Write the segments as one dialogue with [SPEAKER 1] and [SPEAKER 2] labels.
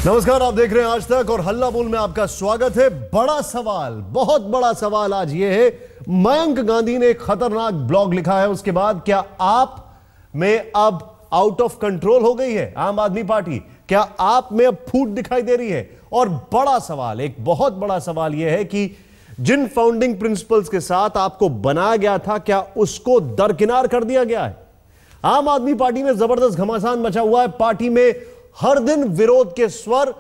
[SPEAKER 1] नमस्कार, आप देख रहे हैं आज तक और हल्ला बोल में आपका स्वागत है। बड़ा सवाल, बहुत बड़ा सवाल आज ये है, मयंक गांधी ने एक खतरनाक ब्लॉग लिखा है। उसके बाद क्या आप में अब आउट ऑफ कंट्रोल हो गई है आम आदमी पार्टी? क्या आप में अब फूट दिखाई दे रही है? और बड़ा सवाल, एक बहुत बड़ा सवाल यह है कि जिन फाउंडिंग प्रिंसिपल्स के साथ आपको बनाया गया था, क्या उसको दरकिनार कर दिया गया है? आम आदमी पार्टी में जबरदस्त घमासान मचा हुआ है। पार्टी में हर दिन विरोध के स्वर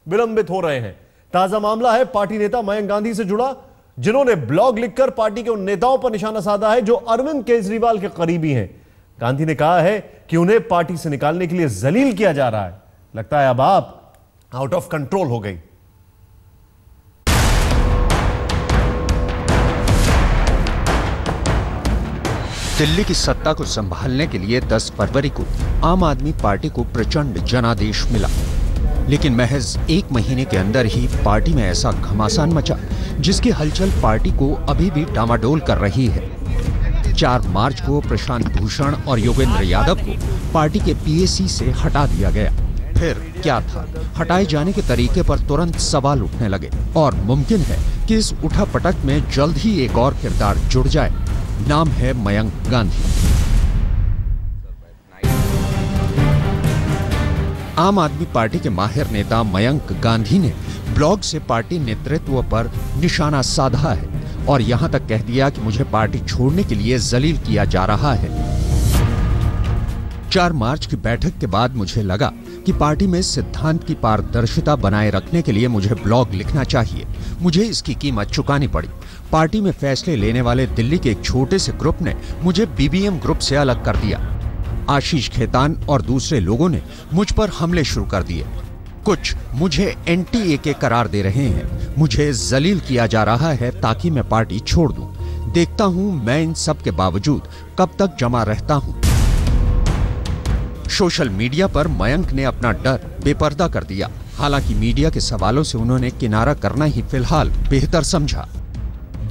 [SPEAKER 1] विलंबित हो रहे हैं। ताजा मामला है पार्टी नेता मयंक गांधी से जुड़ा, जिन्होंने ब्लॉग लिखकर पार्टी के उन नेताओं पर निशाना साधा है जो अरविंद केजरीवाल के करीबी हैं। गांधी ने कहा है कि उन्हें पार्टी से निकालने के लिए जलील किया जा रहा है। लगता है अब आप आउट ऑफ कंट्रोल हो गई।
[SPEAKER 2] दिल्ली की सत्ता को संभालने के लिए 10 फरवरी को आम आदमी पार्टी को प्रचंड जनादेश मिला, लेकिन महज 1 महीने के अंदर ही पार्टी में ऐसा घमासान मचा जिसकी हलचल पार्टी को अभी भी डामाडोल कर रही है। 4 मार्च को प्रशांत भूषण और योगेंद्र यादव को पार्टी के पीएसी से हटा दिया गया। फिर क्या था? हटाए जाने के तरीके पर तुरंत सवाल उठने लगे और मुमकिन है कि इस उठापटक में जल्द ही एक और किरदार जुड़ जाए। नाम है मयंक गांधी। आम आदमी पार्टी के माहिर नेता मयंक गांधी ने ब्लॉग से पार्टी नेतृत्व पर निशाना साधा है और यहां तक कह दिया कि मुझे पार्टी छोड़ने के लिए जलील किया जा रहा है। 4 मार्च की बैठक के बाद मुझे लगा कि पार्टी में सिद्धांत की पारदर्शिता बनाए रखने के लिए मुझे ब्लॉग लिखना चाहिए। मुझे इसकी कीमत चुकानी पड़ी। पार्टी में फैसले लेने वाले दिल्ली के एक छोटे से ग्रुप ने मुझे बीबीएम ग्रुप से अलग कर दिया। आशीष खेतान और दूसरे लोगों ने मुझ पर हमले शुरू कर दिए। कुछ मुझे एंटी-ए के करार दे रहे हैं। मुझे जलील किया जा रहा है ताकि मैं पार्टी छोड़ दूं। देखता हूं मैं इन सब के बावजूद कब तक जमा रहता हूं। सोशल मीडिया पर मयंक ने अपना डर बेपर्दा कर दिया। हालांकि मीडिया के सवालों से उन्होंने किनारा करना ही फिलहाल बेहतर समझा।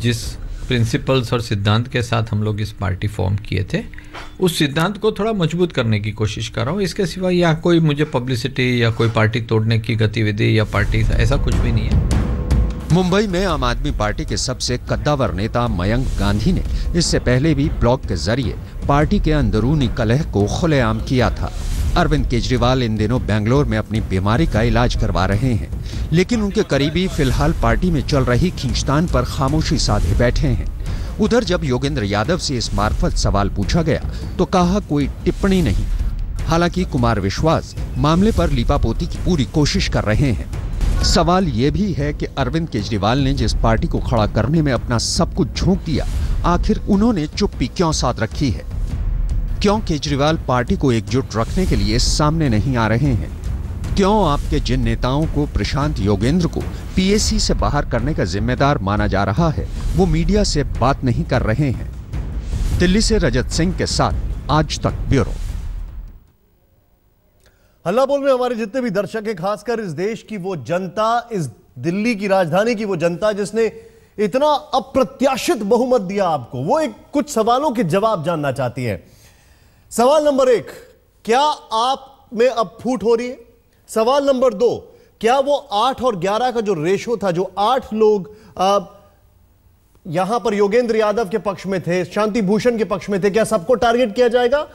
[SPEAKER 3] जिस प्रिंसिपल्स और सिद्धांत के साथ हम लोग इस पार्टी फॉर्म किए थे, उस सिद्धांत को थोड़ा मजबूत करने की कोशिश कर रहा हूँ। इसके सिवा या कोई मुझे पब्लिसिटी या कोई पार्टी तोड़ने की गतिविधि या पार्टी ऐसा कुछ भी नहीं है।
[SPEAKER 2] मुंबई में आम आदमी पार्टी के सबसे कद्दावर नेता मयंक गांधी ने इससे पहले भी ब्लॉग के जरिए पार्टी के अंदरूनी कलह को खुलेआम किया था। अरविंद केजरीवाल इन दिनों बेंगलोर में अपनी बीमारी का इलाज करवा रहे हैं, लेकिन उनके करीबी फिलहाल पार्टी में चल रही खींचतान पर खामोशी साधे बैठे हैं। उधर जब योगेंद्र यादव से इस मार्फत सवाल पूछा गया तो कहा कोई टिप्पणी नहीं। हालांकि कुमार विश्वास मामले पर लीपापोती की पूरी कोशिश कर रहे हैं। सवाल ये भी है कि अरविंद केजरीवाल ने जिस पार्टी को खड़ा करने में अपना सब कुछ झोंक दिया, आखिर उन्होंने चुप्पी क्यों साध रखी है? क्यों केजरीवाल पार्टी को एकजुट रखने के लिए सामने नहीं आ रहे हैं? क्यों आपके जिन नेताओं को प्रशांत योगेंद्र को पीएसी से बाहर करने का जिम्मेदार माना जा रहा है, वो मीडिया से बात नहीं कर रहे हैं? दिल्ली से रजत सिंह के साथ आज तक ब्यूरो।
[SPEAKER 1] हल्ला बोल में हमारे जितने भी दर्शक हैं, खासकर इस देश की वो जनता, इस दिल्ली की राजधानी की वो जनता जिसने इतना अप्रत्याशित बहुमत दिया आपको, वो एक कुछ सवालों के जवाब जानना चाहती है। सवाल नंबर 1, क्या आप में अब फूट हो रही है? सवाल नंबर 2, क्या वो 8 और 11 का जो रेशो था, जो 8 लोग यहां पर योगेंद्र यादव के पक्ष में थे, शांति भूषण के पक्ष में थे, क्या सबको टारगेट किया जाएगा?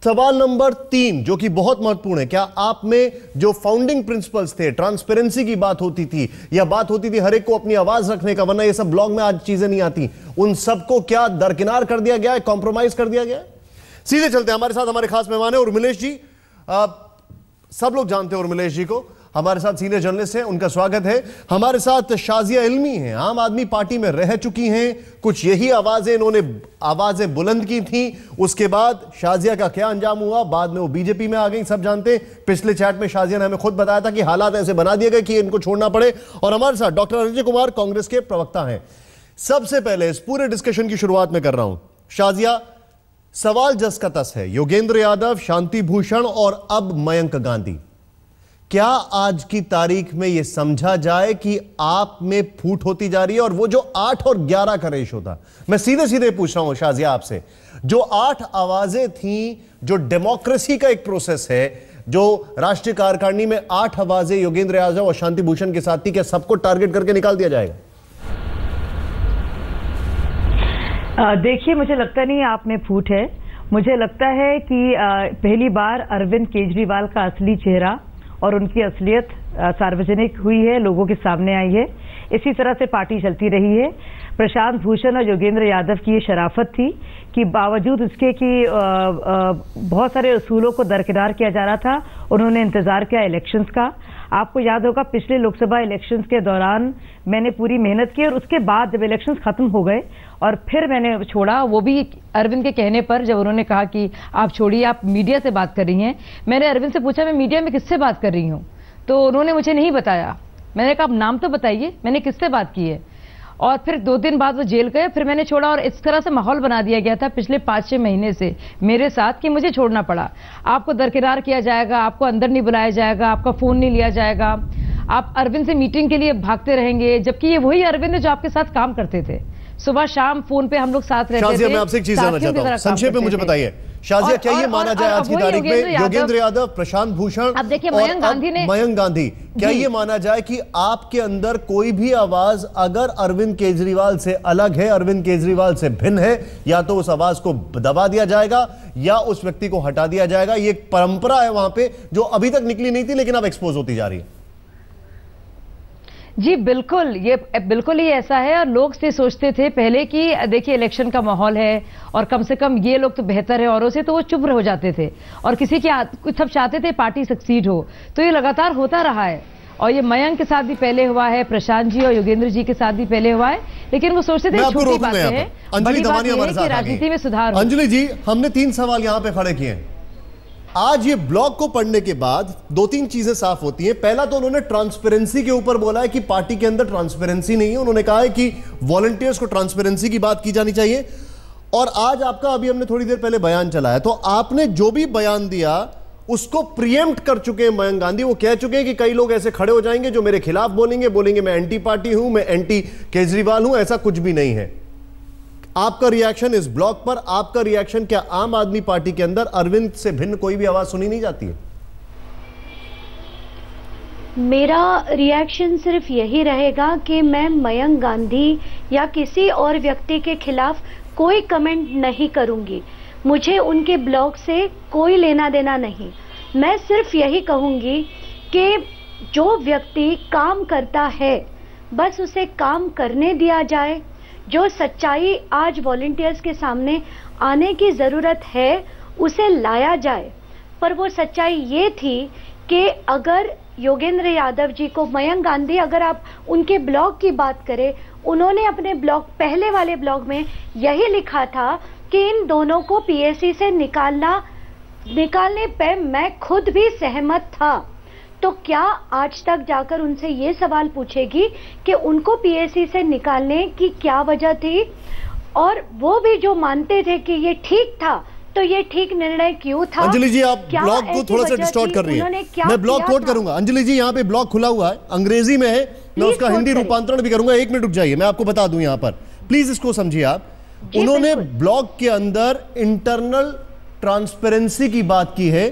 [SPEAKER 1] सवाल नंबर 3, जो कि बहुत महत्वपूर्ण है, क्या आप में जो फाउंडिंग प्रिंसिपल्स थे, ट्रांसपेरेंसी की बात होती थी या बात होती थी हर एक को अपनी आवाज रखने का, वरना ये सब ब्लॉग में आज चीजें नहीं आती, उन सबको क्या दरकिनार कर दिया गया है, कॉम्प्रोमाइज कर दिया गया है? सीधे चलते हैं, हमारे साथ हमारे खास मेहमान है उर्मिलेश जी। सब लोग जानते हैं उर्मिलेश जी को, हमारे साथ सीनियर जर्नलिस्ट हैं, उनका स्वागत है। हमारे साथ शाजिया इल्मी हैं, आम आदमी पार्टी में रह चुकी हैं, कुछ यही आवाजें इन्होंने आवाजें बुलंद की थी। उसके बाद शाजिया का क्या अंजाम हुआ, बाद में वो बीजेपी में आ गई, सब जानते हैं। पिछले चैट में शाजिया ने हमें खुद बताया था कि हालात ऐसे बना दिए गए कि इनको छोड़ना पड़े। और हमारे साथ डॉक्टर अजय कुमार, कांग्रेस के प्रवक्ता हैं। सबसे पहले इस पूरे डिस्कशन की शुरुआत में कर रहा हूं, शाजिया, सवाल जस का तस है, योगेंद्र यादव, शांति भूषण और अब मयंक गांधी। क्या आज की तारीख में यह समझा जाए कि आप में फूट होती जा रही है? और वो जो 8 और 11 का रेशो था, मैं सीधे सीधे पूछ रहा हूं शाजिया आपसे, जो 8 आवाजें थी, जो डेमोक्रेसी का एक प्रोसेस है, जो राष्ट्रीय कार्यकारिणी में 8 आवाजें योगेंद्र यादव और शांति भूषण के साथ थी, क्या सबको टारगेट करके निकाल दिया जाएगा?
[SPEAKER 4] देखिए, मुझे लगता नहीं आप में फूट है। मुझे लगता है कि पहली बार अरविंद केजरीवाल का असली चेहरा और उनकी असलियत सार्वजनिक हुई है, लोगों के सामने आई है। इसी तरह से पार्टी चलती रही है। प्रशांत भूषण और योगेंद्र यादव की ये शराफत थी कि बावजूद इसके कि बहुत सारे उसूलों को दरकिनार किया जा रहा था, उन्होंने इंतजार किया इलेक्शंस का। आपको याद होगा पिछले लोकसभा इलेक्शंस के दौरान मैंने पूरी मेहनत की और उसके बाद जब इलेक्शंस खत्म हो गए और फिर मैंने छोड़ा, वो भी अरविंद के कहने पर, जब उन्होंने कहा कि आप छोड़िए, आप मीडिया से बात कर रही हैं। मैंने अरविंद से पूछा मैं मीडिया में किससे बात कर रही हूँ, तो उन्होंने मुझे नहीं बताया। मैंने कहा आप नाम तो बताइए, मैंने किससे बात की है। और फिर 2 दिन बाद वो जेल गए, फिर मैंने छोड़ा। और इस तरह से माहौल बना दिया गया था पिछले 5-6 महीने से मेरे साथ कि मुझे छोड़ना पड़ा। आपको दरकिनार किया जाएगा, आपको अंदर नहीं बुलाया जाएगा, आपका फोन नहीं लिया जाएगा, आप अरविंद से मीटिंग के लिए भागते रहेंगे, जबकि ये वही अरविंद है जो आपके साथ काम करते थे। सुबह शाम फोन पे हम लोग साथ रहते थे।
[SPEAKER 1] मैं आपसे एक चीज जानना चाहता हूं, संक्षेप में मुझे बताइए शाजिया, क्या ये माना जाए आज की तारीख में योगेंद्र यादव, प्रशांत भूषण,
[SPEAKER 4] अब देखिए मयंक गांधी,
[SPEAKER 1] क्या ये माना जाए कि आपके अंदर कोई भी आवाज अगर अरविंद केजरीवाल से अलग है, अरविंद केजरीवाल से भिन्न है, या तो उस आवाज को दबा दिया जाएगा या उस व्यक्ति को हटा दिया जाएगा? ये एक परंपरा है वहां पे जो अभी तक निकली नहीं थी, लेकिन अब एक्सपोज होती जा रही है।
[SPEAKER 4] जी बिल्कुल, ये बिल्कुल ही ऐसा है। और लोग से सोचते थे पहले कि देखिए इलेक्शन का माहौल है और कम से कम ये लोग तो बेहतर है औरों से, तो वो चुप हो जाते थे और किसी की सब चाहते थे पार्टी सक्सीड हो। तो ये लगातार होता रहा है और ये मयंक के साथ भी पहले हुआ है, प्रशांत जी और योगेंद्र जी के साथ भी पहले हुआ है, लेकिन वो सोचते थे छोटी बातें हैं, बड़ी बात यह है कि राजनीति में सुधार हो।
[SPEAKER 1] अंजलि जी, हमने 3 सवाल यहां पे खड़े किए हैं। आज ये ब्लॉग को पढ़ने के बाद 2-3 चीजें साफ होती हैं। पहला तो उन्होंने ट्रांसपेरेंसी के ऊपर बोला है कि पार्टी के अंदर ट्रांसपेरेंसी नहीं है। उन्होंने कहा है कि वॉलंटियर्स को ट्रांसपेरेंसी की बात की जानी चाहिए। और आज आपका, अभी हमने थोड़ी देर पहले बयान चलाया, तो आपने जो भी बयान दिया उसको प्रीएम्प्ट कर चुके हैं मयंक गांधी। वो कह चुके हैं कि कई लोग ऐसे खड़े हो जाएंगे जो मेरे खिलाफ बोलेंगे मैं एंटी पार्टी हूं, मैं एंटी केजरीवाल हूं। ऐसा कुछ भी नहीं है। आपका रिएक्शन इस ब्लॉग पर, आपका रिएक्शन, क्या आम आदमी पार्टी के अंदर अरविंद से भिन्न कोई भी आवाज सुनी नहीं जाती है?
[SPEAKER 5] मेरा रिएक्शन सिर्फ यही रहेगा कि मैं मयंक गांधी या किसी और व्यक्ति के खिलाफ कोई कमेंट नहीं करूंगी। मुझे उनके ब्लॉग से कोई लेना देना नहीं। मैं सिर्फ यही कहूंगी कि जो व्यक्ति काम करता है बस उसे काम करने दिया जाए। जो सच्चाई आज वॉलंटियर्स के सामने आने की ज़रूरत है उसे लाया जाए। पर वो सच्चाई ये थी कि अगर योगेंद्र यादव जी को, मयंक गांधी, अगर आप उनके ब्लॉग की बात करें, उन्होंने अपने ब्लॉग, पहले वाले ब्लॉग में यही लिखा था कि इन दोनों को पीएसी से निकालने पे मैं खुद भी सहमत था। तो क्या आज तक जाकर उनसे ये सवाल पूछेगी कि उनको पीएसी से निकालने की क्या वजह थी? और वो भी जो मानते थे कि ये ठीक था, तो ये ठीक निर्णय क्यों था?
[SPEAKER 1] अंजलि जी, आप ब्लॉग को थोड़ा सा डिस्टॉर्ट कर रही हैं। मैं ब्लॉग कोट करूंगा। अंजलि जी, यहाँ पे ब्लॉग खुला हुआ है, अंग्रेजी में है, मैं उसका हिंदी रूपांतरण भी करूंगा। 1 मिनट रुक जाइए, मैं आपको बता दूं यहाँ पर, प्लीज इसको समझिए आप। उन्होंने ब्लॉग के अंदर इंटरनल ट्रांसपेरेंसी की बात की है।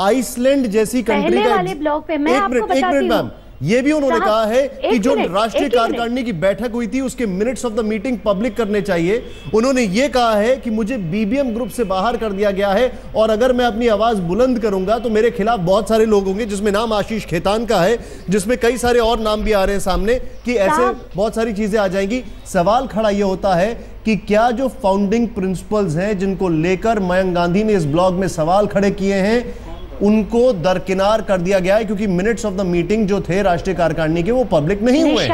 [SPEAKER 1] आइसलैंड जैसी कंट्री का,
[SPEAKER 5] वाले ब्लॉग पे मैं आपको बताती हूं।
[SPEAKER 1] मैम, ये भी उन्होंने कहा है कि जो राष्ट्रीय कार्यकारिणी की बैठक हुई थी उसके minutes of the meeting public करने चाहिए। उन्होंने ये कहा है कि मुझे बीबीएम ग्रुप से बाहर कर दिया गया है और अगर मैं अपनी आवाज बुलंद करूंगा तो मेरे खिलाफ बहुत सारे लोग होंगे, जिसमें नाम आशीष खेतान का है, जिसमें कई सारे और नाम भी आ रहे हैं सामने, कि ऐसे बहुत सारी चीजें आ जाएंगी। सवाल खड़ा यह होता है कि क्या जो फाउंडिंग प्रिंसिपल्स हैं जिनको लेकर मयंक गांधी ने इस ब्लॉग में सवाल खड़े किए हैं, उनको दरकिनार कर दिया गया है क्योंकि मिनट्स ऑफ द मीटिंग जो थे राष्ट्रीय कार्यकारिणी के वो पब्लिक नहीं हुए।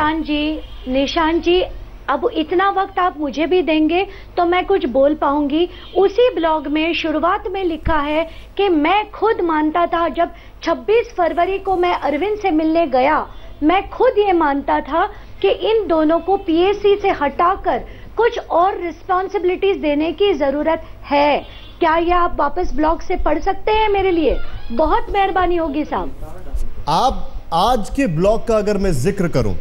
[SPEAKER 5] निशान जी, अब इतना वक्त आप मुझे भी देंगे तो मैं कुछ बोल पाऊंगी। उसी ब्लॉग में शुरुआत में लिखा है कि मैं खुद मानता था, जब 26 फरवरी को मैं अरविंद से मिलने गया, मैं खुद ये मानता था कि इन दोनों को पीएसी से हटाकर कुछ और रिस्पॉन्सिबिलिटीज देने की जरूरत है। क्या ये आप वापस ब्लॉग से पढ़ सकते हैं मेरे लिए? बहुत मेहरबानी होगी साहब।
[SPEAKER 1] आप आज के ब्लॉग का अगर मैं जिक्र करूं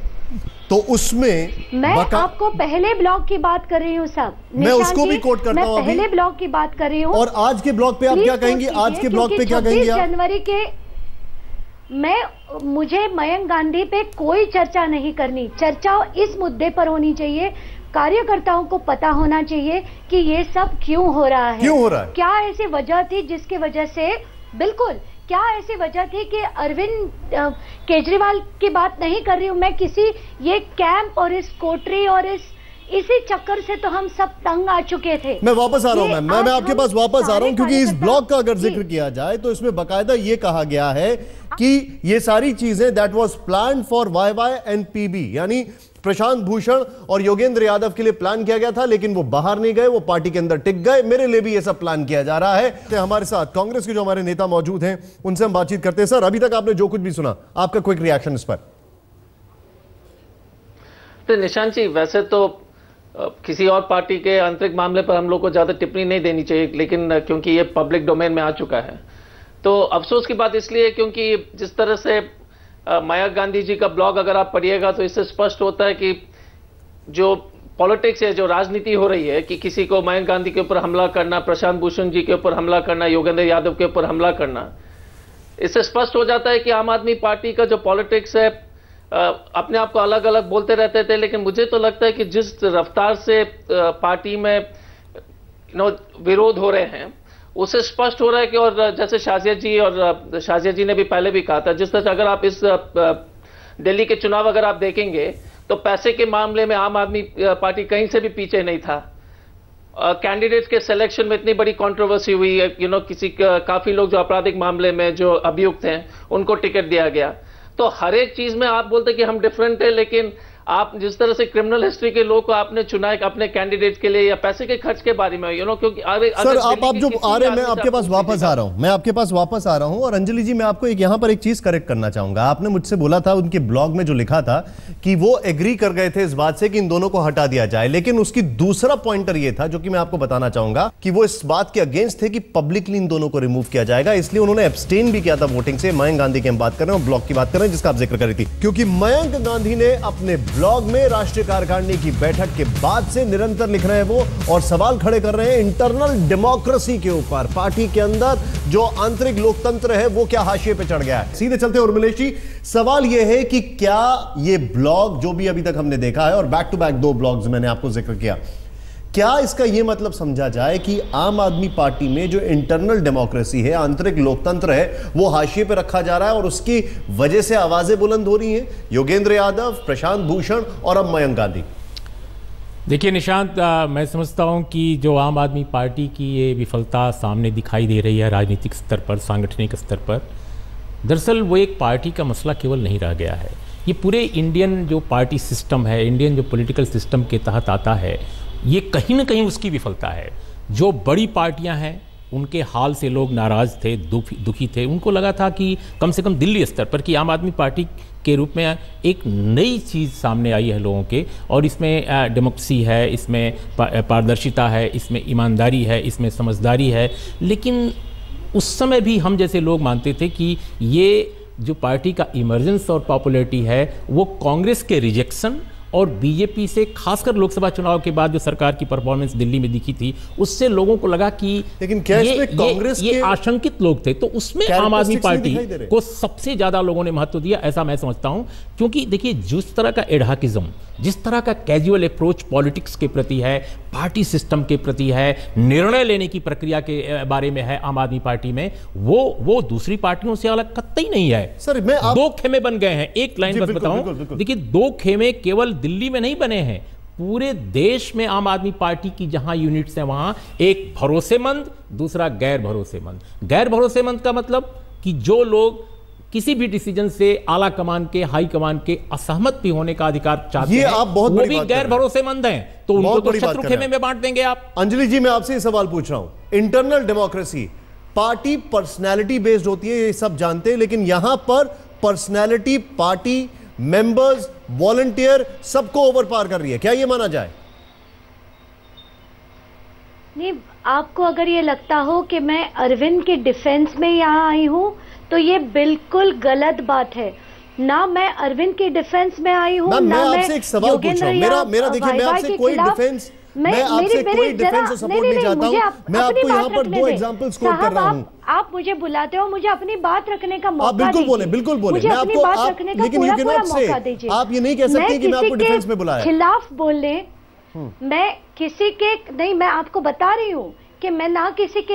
[SPEAKER 1] तो उसमें
[SPEAKER 5] मैं आपको पहले ब्लॉग की बात कर रही हूँ साहब,
[SPEAKER 1] मैं उसको भी कोट करता हूँ,
[SPEAKER 5] पहले ब्लॉग की बात कर रही हूँ।
[SPEAKER 1] और आज के ब्लॉग पे आप क्या कहेंगे? आज के ब्लॉग पे क्या कहेंगे?
[SPEAKER 5] 26 जनवरी के मुझे मयंक गांधी पे कोई चर्चा नहीं करनी। चर्चा इस मुद्दे पर होनी चाहिए, कार्यकर्ताओं को पता होना चाहिए कि ये सब क्यों हो रहा है,
[SPEAKER 1] क्यों हो रहा है,
[SPEAKER 5] क्या ऐसी वजह थी जिसकी वजह से, बिल्कुल क्या ऐसी वजह थी कि अरविंद केजरीवाल की बात नहीं कर रही हूँ मैं, किसी ये कैंप और इस कोटरी और इसी चक्कर से तो हम सब तंग आ चुके थे।
[SPEAKER 1] मैं वापस आ रहा हूं, मैं आपके पास वापस आ रहा हूं, क्योंकि इस ब्लॉग का अगर जिक्र किया जाए तो इसमें बाकायदा ये कहा गया है कि ये सारी चीजें that was plan for YY and PB, यानी प्रशांत भूषण और योगेंद्र यादव के लिए प्लान किया गया था, लेकिन वो बाहर नहीं गए, वो पार्टी के अंदर टिक गए। मेरे लिए भी ये सब प्लान किया जा रहा है। तो हमारे साथ कांग्रेस के जो हमारे नेता मौजूद हैं, उनसे हम बातचीत करते हैं। सर, अभी तक आपने जो कुछ भी सुना, आपका क्विक रिएक्शन इस पर?
[SPEAKER 6] तो निशांत जी, वैसे तो किसी और पार्टी के आंतरिक मामले पर हम लोग को ज्यादा टिप्पणी नहीं देनी चाहिए, लेकिन क्योंकि ये पब्लिक डोमेन में आ चुका है तो अफसोस की बात इसलिए क्योंकि जिस तरह से मयंक गांधी जी का ब्लॉग अगर आप पढ़िएगा तो इससे स्पष्ट होता है कि जो पॉलिटिक्स है, जो राजनीति हो रही है कि किसी को मयंक गांधी के ऊपर हमला करना, प्रशांत भूषण जी के ऊपर हमला करना, योगेंद्र यादव के ऊपर हमला करना, इससे स्पष्ट हो जाता है कि आम आदमी पार्टी का जो पॉलिटिक्स है अपने आप को अलग अलग बोलते रहते थे, लेकिन मुझे तो लगता है कि जिस रफ्तार से पार्टी में विरोध हो रहे हैं उससे स्पष्ट हो रहा है कि, और जैसे शाजिया जी ने भी पहले भी कहा था, जिस तरह से अगर आप इस दिल्ली के चुनाव अगर आप देखेंगे तो पैसे के मामले में आम आदमी पार्टी कहीं से भी पीछे नहीं था। कैंडिडेट्स के सिलेक्शन में इतनी बड़ी कंट्रोवर्सी हुई है, काफी लोग जो आपराधिक मामले में जो अभियुक्त हैं उनको टिकट दिया गया। तो हर एक चीज में आप बोलते कि हम डिफरेंट है, लेकिन आप जिस तरह से क्रिमिनल हिस्ट्री के लोग को आपने चुना है अपने कैंडिडेट के लिए या पैसे के खर्च के बारे में, क्योंकि
[SPEAKER 1] सर आप जो आ रहे हैं, मैं आपके पास वापस आ रहा हूं, और अंजलि जी मैं आपको यहां पर एक चीज करेक्ट करना चाहूंगा। आपने मुझसे बोला था उनके ब्लॉग में जो लिखा था कि वो एग्री कर गए थे इस बात से कि इन दोनों को हटा दिया जाए, लेकिन उसकी दूसरा पॉइंटर ये था जो कि मैं आपको बताना चाहूंगा कि वो इस बात के अगेंस्ट थे कि पब्लिकली इन दोनों को रिमूव किया जाएगा, इसलिए उन्होंने एब्सटेन भी किया था वोटिंग से। मयंक गांधी की हम बात कर रहे हैं और ब्लॉग की बात कर रहे हैं जिसका आप जिक्र कर रही थी, क्योंकि मयंक गांधी ने अपने ब्लॉग में राष्ट्रीय कार्यकारिणी की बैठक के बाद से निरंतर लिख रहे हैं वो, और सवाल खड़े कर रहे हैं इंटरनल डेमोक्रेसी के ऊपर। पार्टी के अंदर जो आंतरिक लोकतंत्र है वो क्या हाशिए पे चढ़ गया है। सीधे चलते हैं उर्मिलेश जी, सवाल यह है कि क्या ये ब्लॉग जो भी अभी तक हमने देखा है, और बैक टू बैक 2 ब्लॉग्स मैंने आपको जिक्र किया, क्या इसका यह मतलब समझा जाए कि आम आदमी पार्टी में जो इंटरनल डेमोक्रेसी है, आंतरिक लोकतंत्र है, वो हाशिए पे रखा जा रहा है और उसकी वजह से आवाजें बुलंद हो रही हैं? योगेंद्र यादव, प्रशांत भूषण और अब मयंक गांधी।
[SPEAKER 7] देखिए निशांत, मैं समझता हूं कि जो आम आदमी पार्टी की ये विफलता सामने दिखाई दे रही है राजनीतिक स्तर पर, सांगठनिक स्तर पर, दरअसल वो एक पार्टी का मसला केवल नहीं रह गया है। ये पूरे इंडियन जो पार्टी सिस्टम है, इंडियन जो पॉलिटिकल सिस्टम के तहत आता है, ये कहीं ना कहीं उसकी विफलता है। जो बड़ी पार्टियां हैं उनके हाल से लोग नाराज़ थे, दुखी थे। उनको लगा था कि कम से कम दिल्ली स्तर पर कि आम आदमी पार्टी के रूप में एक नई चीज़ सामने आई है लोगों के, और इसमें डेमोक्रेसी है, इसमें पारदर्शिता है, इसमें ईमानदारी है, इसमें समझदारी है। लेकिन उस समय भी हम जैसे लोग मानते थे कि ये जो पार्टी का इमर्जेंस और पॉपुलैरिटी है वो कांग्रेस के रिजेक्शन और बीजेपी से, खासकर लोकसभा चुनाव के बाद जो सरकार की परफॉर्मेंस दिल्ली में दिखी थी, उससे लोगों को लगा कि
[SPEAKER 1] लेकिन कांग्रेस
[SPEAKER 7] ये आशंकित लोग थे, तो उसमें आम आदमी पार्टी को सबसे ज्यादा लोगों ने महत्व दिया, ऐसा मैं समझता हूं। क्योंकि देखिए, जिस तरह का एडहाकिज्म, जिस तरह का कैजुअल अप्रोच पॉलिटिक्स के प्रति है, पार्टी सिस्टम के प्रति है, निर्णय लेने की प्रक्रिया के बारे में है आम आदमी पार्टी में, वो दूसरी पार्टियों से अलग कतई नहीं है।
[SPEAKER 1] सर,
[SPEAKER 7] 2 खेमे बन गए हैं। एक लाइन बस बताऊं, देखिए 2 खेमे केवल दिल्ली में नहीं बने हैं, पूरे देश में आम आदमी पार्टी की जहां यूनिट्स हैं वहां एक भरोसेमंद, दूसरा गैर भरोसेमंद। गैर भरोसेमंद का मतलब कि जो लोग किसी भी डिसीजन से आला कमान के, हाई कमान के असहमत भी होने का अधिकार चाहते हैं,
[SPEAKER 1] आप बहुत
[SPEAKER 7] वो भी गैर भरोसेमंद हैं, तो उनको तो शत्रु खेमे में बांट देंगे आप।
[SPEAKER 1] अंजलि जी, मैं आपसे ये सवाल पूछ रहा हूं, internal democracy, party personality based होती है, ये सब जानते हैं, लेकिन यहां पर पर्सनैलिटी, पार्टी मेंबर्स, वॉलंटियर सबको ओवर पार कर रही है, क्या ये माना जाए?
[SPEAKER 5] नहीं, आपको अगर ये लगता हो कि मैं अरविंद के डिफेंस में यहाँ आई हूँ तो ये बिल्कुल गलत बात है। ना मैं अरविंद की डिफेंस में आई हूँ, ना
[SPEAKER 1] मैं आपसे एक सवाल पूछ रहा हूँ। मेरा देखिए, मैं आपसे कोई डिफेंस मैं आपसे कोई डिफेंस और सपोर्ट नहीं चाहता हूँ। मैं आपको यहाँ पर 2 एग्जांपल्स कोट कर रहा हूँ।
[SPEAKER 5] आप मुझे बुलाते हो, मुझे अपनी बात रखने का मौका दीजिए।
[SPEAKER 1] बिल्कुल बोले, बिल्कुल बोले। मैं आपको लेकिन यू कैन नॉट से, आप ये नहीं कह सकते कि मैं आपको डिफेंस में बुलाया।
[SPEAKER 5] खिलाफ बोलने, मैं किसी के नहीं, मैं आपको बता रही हूँ कि मैं ना किसी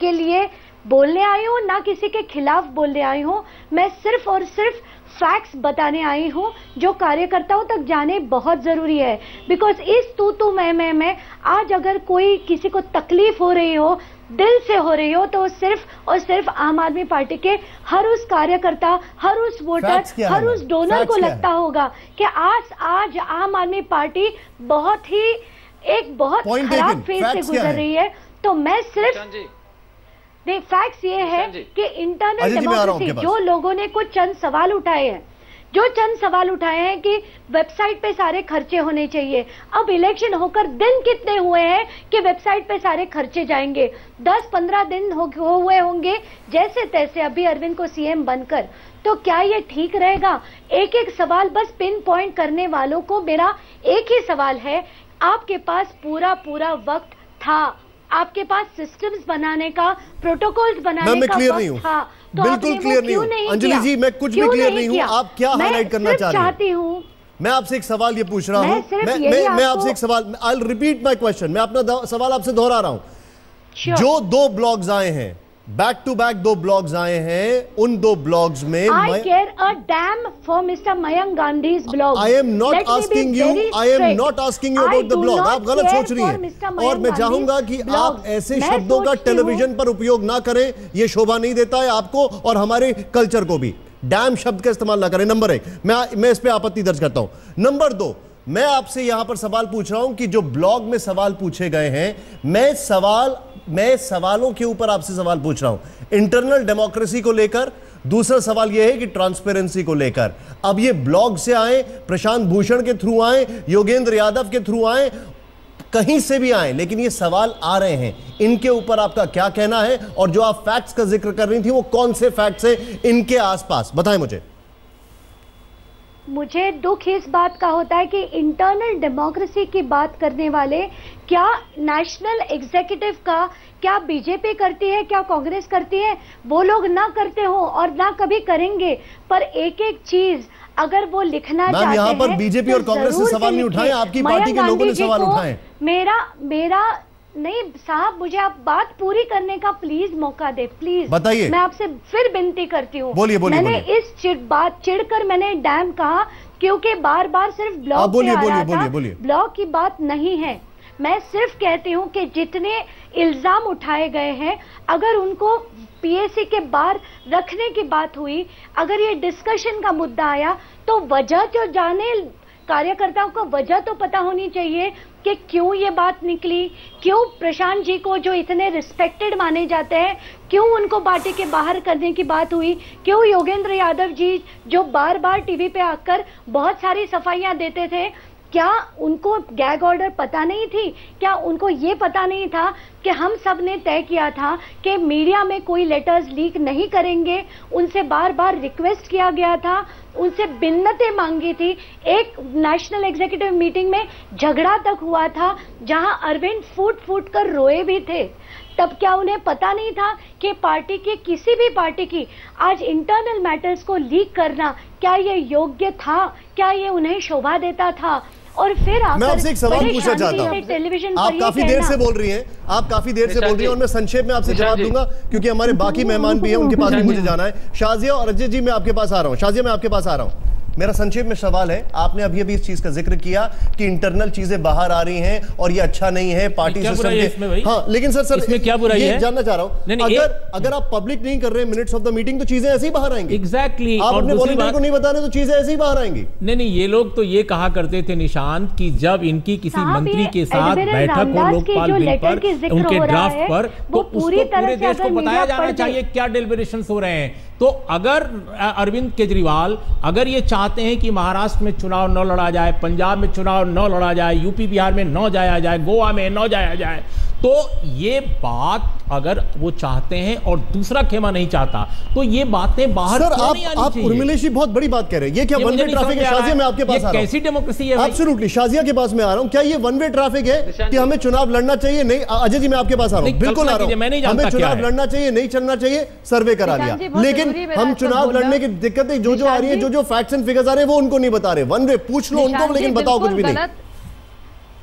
[SPEAKER 5] के लिए बोलने आई हूँ, ना किसी के खिलाफ बोलने आई हूँ। मैं सिर्फ और सिर्फ फैक्ट्स बताने आई हूँ जो कार्यकर्ताओं तक जाने बहुत जरूरी है। बिकॉज इस तू मैं आज अगर कोई किसी को तकलीफ हो रही हो, दिल से हो रही हो, तो सिर्फ और सिर्फ आम आदमी पार्टी के हर उस कार्यकर्ता, हर उस वोटर, हर उस डोनर को लगता होगा कि आज आम आदमी पार्टी एक बहुत खराब फेज से गुजर रही है। तो मैं सिर्फ नहीं, फैक्ट्स ये है कि इंटरनल डेमोक्रेसी, जो लोगों ने कुछ चंद सवाल उठाए हैं कि वेबसाइट पे सारे खर्चे होने चाहिए। अब इलेक्शन होकर दिन कितने हुए हैं कि वेबसाइट पे सारे खर्चे जाएंगे? 10-15 दिन हुए होंगे जैसे तैसे अभी अरविंद को सीएम बनकर। तो क्या ये ठीक रहेगा? एक सवाल बस पिन पॉइंट करने वालों को मेरा एक ही सवाल है, आपके पास पूरा वक्त था, आपके पास सिस्टम्स बनाने का, प्रोटोकॉल्स बनाने का वक्त था, तो
[SPEAKER 1] बिल्कुल क्लियर नहीं हूं अंजलि जी, मैं कुछ भी क्लियर नहीं हूं। आप क्या हाईलाइट करना चाहती हूं? मैं आपसे एक सवाल ये पूछ रहा हूं, मैं आपसे एक सवाल, I will repeat my question, मैं अपना सवाल आपसे दोहरा रहा हूं। जो 2 ब्लॉग्स आए हैं, बैक टू बैक 2 ब्लॉग्स आए हैं, उन 2 ब्लॉग्स में
[SPEAKER 5] I care a damn for Mr. Mayank Gandhi's blog.
[SPEAKER 1] I am not asking you about the blog. आप गलत सोच रही हैं और मैं चाहूंगा कि आप ऐसे शब्दों का टेलीविजन पर उपयोग ना करें, ये शोभा नहीं देता है आपको और हमारे कल्चर को भी। डैम शब्द का इस्तेमाल ना करें, नंबर 1। मैं इस पे आपत्ति दर्ज करता हूं। नंबर 2, मैं आपसे यहां पर सवाल पूछ रहा हूं कि जो ब्लॉग में सवाल पूछे गए हैं, मैं सवालों के ऊपर आपसे सवाल पूछ रहा हूं, इंटरनल डेमोक्रेसी को लेकर। दूसरा सवाल यह है कि ट्रांसपेरेंसी को लेकर। अब ये ब्लॉग से आए, प्रशांत भूषण के थ्रू आए, योगेंद्र यादव के थ्रू आए, कहीं से भी आए, लेकिन ये सवाल आ रहे हैं, इनके ऊपर आपका क्या कहना है? और जो आप फैक्ट्स का जिक्र कर रही थी, वो कौन से फैक्ट्स हैं इनके आसपास, बताएं
[SPEAKER 5] मुझे दुख इस बात का होता है कि इंटरनल डेमोक्रेसी की बात करने वाले, क्या नेशनल एग्जीक्यूटिव का, क्या बीजेपी करती है, क्या कांग्रेस करती है, वो लोग ना करते हो और ना कभी करेंगे, पर एक चीज अगर वो लिखना चाहते हैं,
[SPEAKER 1] यहाँ पर बीजेपी और कांग्रेस ने सवाल नहीं उठाए, आपकी पार्टी के लोगों ने सवाल उठाए।
[SPEAKER 5] मेरा नहीं साहब, मुझे आप बात पूरी करने का प्लीज मौका दे, प्लीज
[SPEAKER 1] बताइए।
[SPEAKER 5] मैं आपसे फिर विनती करती हूँ।
[SPEAKER 1] मैंने
[SPEAKER 5] इस चिढ़कर मैंने डैम कहा क्योंकि बार बार सिर्फ ब्लॉक पे आ रहा था, ब्लॉक की बात नहीं है। मैं सिर्फ कहती हूँ कि जितने इल्जाम उठाए गए हैं, अगर उनको पीएससी के बाहर रखने की बात हुई, अगर ये डिस्कशन का मुद्दा आया, तो वजह तो जाने, कार्यकर्ताओं को वजह तो पता होनी चाहिए कि क्यों ये बात निकली, क्यों प्रशांत जी को जो इतने रिस्पेक्टेड माने जाते हैं, क्यों उनको पार्टी के बाहर करने की बात हुई, क्यों योगेंद्र यादव जी जो बार बार टीवी पे आकर बहुत सारी सफाइयां देते थे, क्या उनको गैग ऑर्डर पता नहीं थी? क्या उनको ये पता नहीं था कि हम सब ने तय किया था कि मीडिया में कोई लेटर्स लीक नहीं करेंगे? उनसे बार बार रिक्वेस्ट किया गया था, उनसे बिन्नतें मांगी थी। एक नेशनल एग्जीक्यूटिव मीटिंग में झगड़ा तक हुआ था जहां अरविंद फूट कर रोए भी थे। तब क्या उन्हें पता नहीं था कि पार्टी की, किसी भी पार्टी की, आज इंटरनल मैटर्स को लीक करना क्या ये योग्य था? क्या ये उन्हें शोभा देता था? और फिर
[SPEAKER 1] मैं आपसे एक सवाल पूछना चाहता हूं, टेलीविजन आप काफी देर से बोल रही हैं, और मैं संक्षेप में आपसे जवाब दूंगा क्योंकि हमारे बाकी मेहमान भी हैं, उनके पास भी मुझे जाना है। शाजिया और अजय जी, मैं आपके पास आ रहा हूं। शाजिया, मैं आपके पास आ रहा हूं। मेरा संक्षेप में सवाल है, आपने अभी इस चीज का जिक्र किया कि इंटरनल चीजें बाहर आ रही हैं और ये अच्छा नहीं है पार्टी सिस्टम के। हाँ, लेकिन सर
[SPEAKER 7] इसमें क्या बुराई है?
[SPEAKER 1] जानना चाह रहा हूं, अगर आप पब्लिक नहीं कर रहे मिनट्स ऑफ द मीटिंग, तो चीजें ऐसे ही बाहर आएंगी।
[SPEAKER 7] एग्जैक्टली,
[SPEAKER 1] आप अपने वॉलंटियर को नहीं बता रहे तो चीजें ऐसे ही बाहर आएंगी।
[SPEAKER 7] नहीं, ये लोग तो ये कहा करते थे निशांत कि जब इनकी किसी मंत्री के साथ बैठक हो लोकपाल बिल पर, उनके ड्राफ्ट पर, तो उसको पूरे देश को बताया जाना चाहिए क्या डेलिब्रेशंस हो रहे हैं। तो अगर अरविंद केजरीवाल अगर ये चाहते हैं कि महाराष्ट्र में चुनाव न लड़ा जाए, पंजाब में चुनाव न लड़ा जाए, यूपी बिहार में न जाया जाए, गोवा में न जाया जाए, तो ये बात अगर वो चाहते हैं और दूसरा खेमा नहीं चाहता तो ये बातें बाहर क्यों नहीं आनी चाहिए?
[SPEAKER 1] उर्मिलेश जी बहुत बड़ी बात कह रहे हैं। ये क्या वन वे ट्रैफिक है? शाजिया मैं आपके पास आ रहा हूं।
[SPEAKER 7] कैसी डेमोक्रेसी है?
[SPEAKER 1] एब्सोल्युटली, शाजिया के पास मैं आ रहा हूं। क्या ये वन वे ट्रैफिक है कि हमें चुनाव लड़ना चाहिए? नहीं। अजय जी मैं आपके पास आ रहा हूं, बिल्कुल आ रहा हूं। हमें चुनाव लड़ना चाहिए, नहीं चलना चाहिए, सर्वे करा लिया, लेकिन हम चुनाव लड़ने की दिक्कतें जो आ रही है, जो फैक्ट्स एंड फिगर्स आ रहे हैं वो उनको नहीं बता रहे। वन वे पूछ लो उनको, लेकिन बताओ कुछ भी नहीं।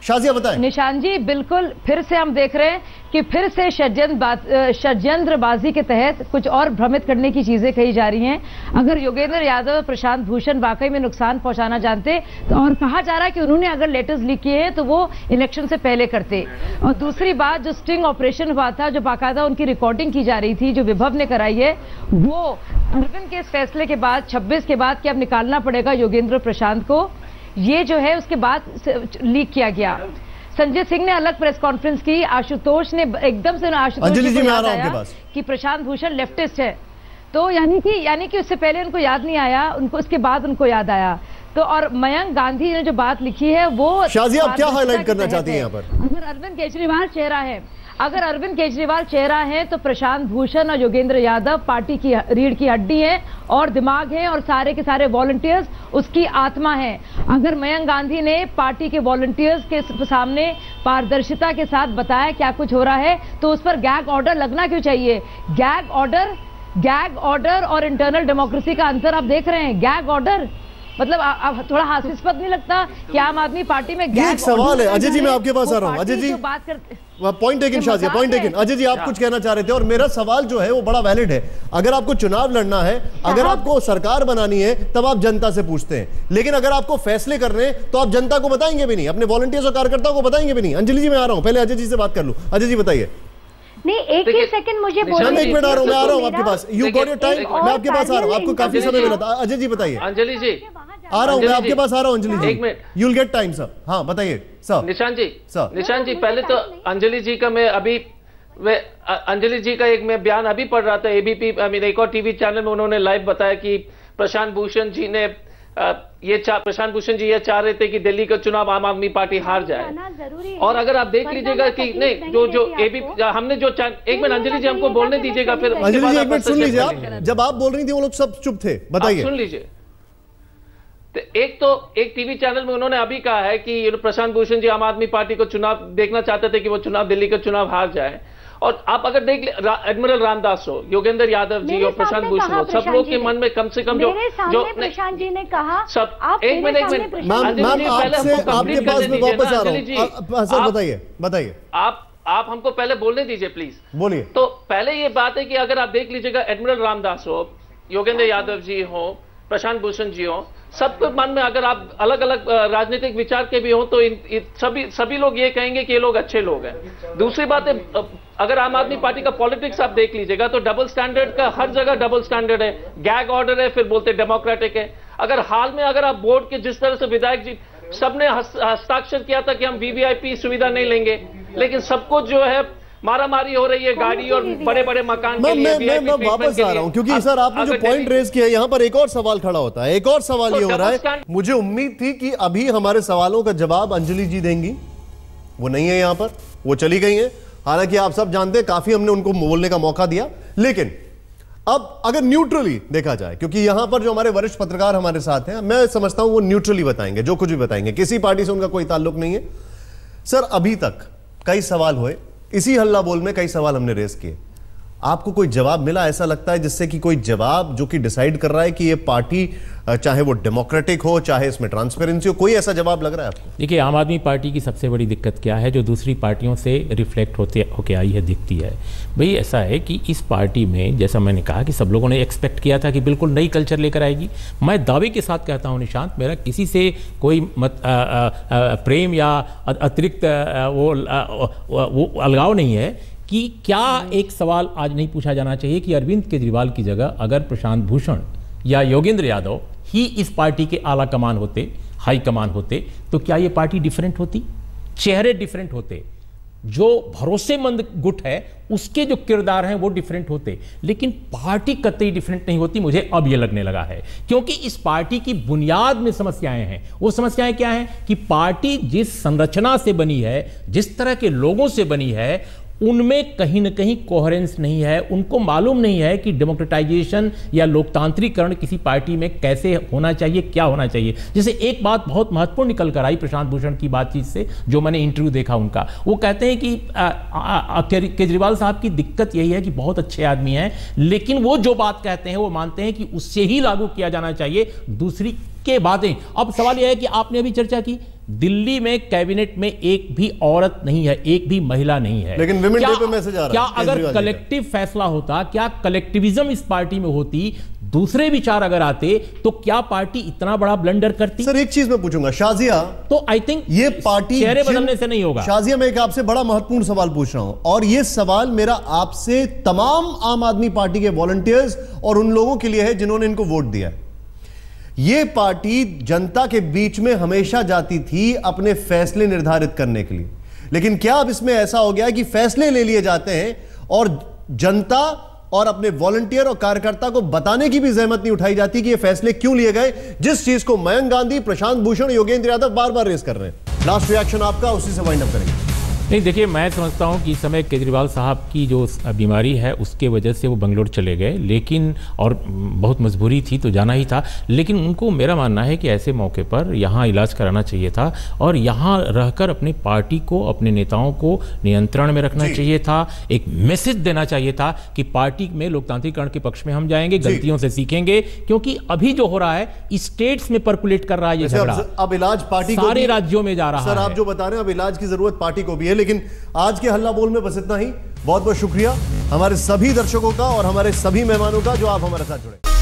[SPEAKER 1] शाजिया बताएं।
[SPEAKER 4] निशान जी बिल्कुल फिर से हम देख रहे हैं कि फिर से षड्यंत्रबाजी के तहत कुछ और भ्रमित करने की चीजें कही जा रही हैं। अगर योगेंद्र यादव प्रशांत भूषण वाकई में नुकसान पहुंचाना जानते तो, और कहा जा रहा है कि उन्होंने अगर लेटर्स लीक किए हैं तो वो इलेक्शन से पहले करते। और दूसरी बात, जो स्टिंग ऑपरेशन हुआ था, जो बाकायदा उनकी रिकॉर्डिंग की जा रही थी, जो विभव ने कराई है, वो अरविंद के इस फैसले के बाद 26 के बाद कि अब निकालना पड़ेगा योगेंद्र प्रशांत को, ये जो है उसके बाद लीक किया गया। संजय सिंह ने अलग प्रेस कॉन्फ्रेंस की, आशुतोष ने एकदम से आशुतोष जी को याद आया कि प्रशांत भूषण लेफ्टिस्ट है, तो यानी कि उससे पहले उनको याद नहीं आया, उनको उसके बाद उनको याद आया। तो और मयंक गांधी ने जो बात लिखी है वो
[SPEAKER 1] शाजिया आप क्या हाईलाइट करना चाहती हैं यहाँ पर?
[SPEAKER 4] अगर अरविंद केजरीवाल चेहरा है तो प्रशांत भूषण और योगेंद्र यादव पार्टी की रीढ़ की हड्डी है और दिमाग है, और सारे के सारे वॉलंटियर्स उसकी आत्मा है। अगर मयंक गांधी ने पार्टी के वॉलंटियर्स के सामने पारदर्शिता के साथ बताया क्या कुछ हो रहा है, तो उस पर गैग ऑर्डर लगना क्यों चाहिए? गैग ऑर्डर और इंटरनल डेमोक्रेसी का अंतर आप देख रहे हैं। गैग ऑर्डर मतलब थोड़ा हास्यास्पद नहीं लगता कि आम आदमी पार्टी में
[SPEAKER 1] एक सवाल है। अजय जी मैं आपके पास आ रहा हूं। अजय जी
[SPEAKER 4] बात करते,
[SPEAKER 1] point taken Shazia, point taken. Ajay ji आप कुछ कहना चाह रहे थे और मेरा सवाल जो है वो बड़ा वैलिड है। अगर आपको चुनाव लड़ना है, अगर आपको सरकार बनानी है, तब आप जनता से पूछते हैं, लेकिन अगर आपको फैसले करने तो आप जनता को बताएंगे भी नहीं, अपने वॉलंटियर्स और कार्यकर्ताओं को बताएंगे भी नहीं। अंजलि जी मैं आ रहा हूं, पहले अजय जी से बात कर लूं। अजय जी बताइए।
[SPEAKER 5] नहीं, एक ही सेकंड मुझे बोलने,
[SPEAKER 1] एक मिनट आ रहा हूं, मैं आ रहा हूं आपके पास। यू गॉट योर टाइम, मैं आपके पास आ रहा हूं, आपको काफी समय मिला था। अजय जी बताइए।
[SPEAKER 6] अंजलि जी
[SPEAKER 1] आ रहा हूं, मैं आपके पास आ रहा हूं। अंजलि जी
[SPEAKER 6] एक minute,
[SPEAKER 1] you will get time sir. हाँ बताइए सर।
[SPEAKER 6] निशान जी पहले तो अंजलि जी का मैं अभी अंजलि जी का एक मैं बयान अभी पढ़ रहा था, एबीपी एक और टीवी चैनल में उन्होंने लाइव बताया कि प्रशांत भूषण जी ने प्रशांत भूषण जी ये चाह रहे थे कि दिल्ली का चुनाव आम आदमी पार्टी हार जाए। और अगर आप देख लीजिएगा कि नहीं, जो एबीपी हमने जो एक मिनट अंजलि जी हमको बोलने दीजिएगा, फिर
[SPEAKER 1] अंजलि जी एक मिनट सुन लीजिए। आप जब आप बोल रही थी वो लोग सब चुप थे, बताइए।
[SPEAKER 6] सुन लीजिए। तो एक टीवी चैनल में उन्होंने अभी कहा है कि प्रशांत भूषण जी आम आदमी पार्टी को चुनाव देखना चाहते थे कि वो चुनाव दिल्ली का चुनाव हार जाए। और आप अगर देख एडमिरल रामदास हो, योगेंद्र यादव जी और प्रशांत भूषण हो, सब लोग के मन में कम से कम जो
[SPEAKER 5] प्रशांत जी ने कहा,
[SPEAKER 6] सब एक मिनट
[SPEAKER 1] आपके पास में वापस आ रहा हूं सर, बताइए।
[SPEAKER 6] आप हमको पहले बोलने दीजिए प्लीज,
[SPEAKER 1] बोलिए।
[SPEAKER 6] तो पहले ये बात है कि अगर आप देख लीजिएगा, एडमिरल रामदास हो, योगेंद्र यादव जी हो, प्रशांत भूषण जी हो, सबके मन में अगर आप अलग अलग राजनीतिक विचार के भी हो तो सभी लोग ये कहेंगे कि ये लोग अच्छे लोग हैं। दूसरी बात है, अगर आम आदमी पार्टी का पॉलिटिक्स आप देख लीजिएगा तो डबल स्टैंडर्ड का हर जगह डबल स्टैंडर्ड है, गैग ऑर्डर है, फिर बोलते डेमोक्रेटिक है। अगर हाल में अगर आप बोर्ड के जिस तरह से विधायक जी सबने हस्ताक्षर किया था कि हम वीवीआईपी सुविधा नहीं लेंगे, लेकिन सबको जो है मारामारी हो रही है, गाड़ी और बड़े बड़े मकान के लिए।
[SPEAKER 1] मैं वापस आ रहा हूं क्योंकि सर आपने जो पॉइंट रेज किया, यहां पर एक और सवाल खड़ा होता है। एक और सवाल ये हो रहा है, मुझे उम्मीद थी कि अभी हमारे सवालों का जवाब अंजलि जी देंगी, वो नहीं है यहां पर, वो चली गई हैं। हालांकि आप सब जानते हैं काफी हमने उनको बोलने का मौका दिया, लेकिन अब अगर न्यूट्रली देखा जाए, क्योंकि यहां पर जो हमारे वरिष्ठ पत्रकार हमारे साथ हैं, मैं समझता हूं वो न्यूट्रली बताएंगे, जो कुछ भी बताएंगे, किसी पार्टी से उनका कोई ताल्लुक नहीं है। सर अभी तक कई सवाल हुए, इसी हल्ला बोल में कई सवाल हमने रेस किए, आपको कोई जवाब मिला ऐसा लगता है जिससे कि कोई जवाब जो कि डिसाइड कर रहा है कि ये पार्टी चाहे वो डेमोक्रेटिक हो, चाहे इसमें ट्रांसपेरेंसी हो, कोई ऐसा जवाब लग रहा है आपको?
[SPEAKER 7] देखिए, आम आदमी पार्टी की सबसे बड़ी दिक्कत क्या है, जो दूसरी पार्टियों से रिफ्लेक्ट होके आई है, दिखती है। भाई ऐसा है कि इस पार्टी में, जैसा मैंने कहा कि सब लोगों ने एक्सपेक्ट किया था कि बिल्कुल नई कल्चर लेकर आएगी। मैं दावे के साथ कहता हूँ निशांत, मेरा किसी से कोई प्रेम या अतिरिक्त वो अलगाव नहीं है कि क्या एक सवाल आज नहीं पूछा जाना चाहिए कि अरविंद केजरीवाल की जगह अगर प्रशांत भूषण या योगेंद्र यादव ही इस पार्टी के आला कमान होते, हाई कमान होते, तो क्या ये पार्टी डिफरेंट होती, चेहरे डिफरेंट होते, जो भरोसेमंद गुट है उसके जो किरदार हैं वो डिफरेंट होते, लेकिन पार्टी कतई डिफरेंट नहीं होती, मुझे अब ये लगने लगा है। क्योंकि इस पार्टी की बुनियाद में समस्याएं हैं। वो समस्याएं क्या हैं कि पार्टी जिस संरचना से बनी है, जिस तरह के लोगों से बनी है, उनमें कहीं ना कहीं कोहेरेंस नहीं है। उनको मालूम नहीं है कि डेमोक्रेटाइजेशन या लोकतांत्रिकरण किसी पार्टी में कैसे होना चाहिए, क्या होना चाहिए। जैसे एक बात बहुत महत्वपूर्ण निकल कर आई प्रशांत भूषण की बातचीत से, जो मैंने इंटरव्यू देखा उनका, वो कहते हैं कि केजरीवाल साहब की दिक्कत यही है कि बहुत अच्छे आदमी हैं, लेकिन वो जो बात कहते हैं वो मानते हैं कि उससे ही लागू किया जाना चाहिए, दूसरी के बातें। अब सवाल यह है कि आपने अभी चर्चा की, दिल्ली में कैबिनेट में एक भी औरत नहीं है, एक भी महिला नहीं है,
[SPEAKER 1] लेकिन विमेन डे पे मैसेज आ रहा है।
[SPEAKER 7] क्या अगर कलेक्टिव फैसला होता, क्या कलेक्टिविज्म इस पार्टी में होती, दूसरे विचार अगर आते, तो क्या पार्टी इतना बड़ा ब्लंडर करती?
[SPEAKER 1] सर एक चीज मैं पूछूंगा, शाजिया,
[SPEAKER 7] तो आई थिंक
[SPEAKER 1] ये पार्टी
[SPEAKER 7] चेहरे बदलने से नहीं होगा।
[SPEAKER 1] शाजिया, मैं एक आपसे बड़ा महत्वपूर्ण सवाल पूछ रहा हूं, और यह सवाल मेरा आपसे तमाम आम आदमी पार्टी के वॉलंटियर्स और उन लोगों के लिए है जिन्होंने इनको वोट दिया है। यह पार्टी जनता के बीच में हमेशा जाती थी अपने फैसले निर्धारित करने के लिए, लेकिन क्या अब इसमें ऐसा हो गया है कि फैसले ले लिए जाते हैं और जनता और अपने वॉलंटियर और कार्यकर्ता को बताने की भी जहमत नहीं उठाई जाती कि ये फैसले क्यों लिए गए, जिस चीज को मयंक गांधी, प्रशांत भूषण, योगेंद्र यादव बार बार रेस कर रहे हैं। लास्ट रिएक्शन आपका, उसी से वाइंड अप करेंगे।
[SPEAKER 7] नहीं, देखिए, मैं समझता हूं कि इस समय केजरीवाल साहब की जो बीमारी है उसके वजह से वो बंगलोर चले गए, लेकिन और बहुत मजबूरी थी तो जाना ही था, लेकिन उनको मेरा मानना है कि ऐसे मौके पर यहाँ इलाज कराना चाहिए था और यहाँ रहकर अपनी पार्टी को, अपने नेताओं को नियंत्रण में रखना चाहिए था। एक मैसेज देना चाहिए था कि पार्टी में लोकतांत्रिकरण के पक्ष में हम जाएंगे, गलतियों से सीखेंगे, क्योंकि अभी जो हो रहा है स्टेट्स में पर्कुलेट कर रहा है ये झगड़ा,
[SPEAKER 1] अब इलाज पार्टी
[SPEAKER 7] सारे राज्यों में जा रहा है।
[SPEAKER 1] सर आप जो बता रहे हैं, अब इलाज की जरूरत पार्टी को भी है। लेकिन आज के हल्ला बोल में बस इतना ही। बहुत बहुत शुक्रिया हमारे सभी दर्शकों का और हमारे सभी मेहमानों का जो आप हमारे साथ जुड़े।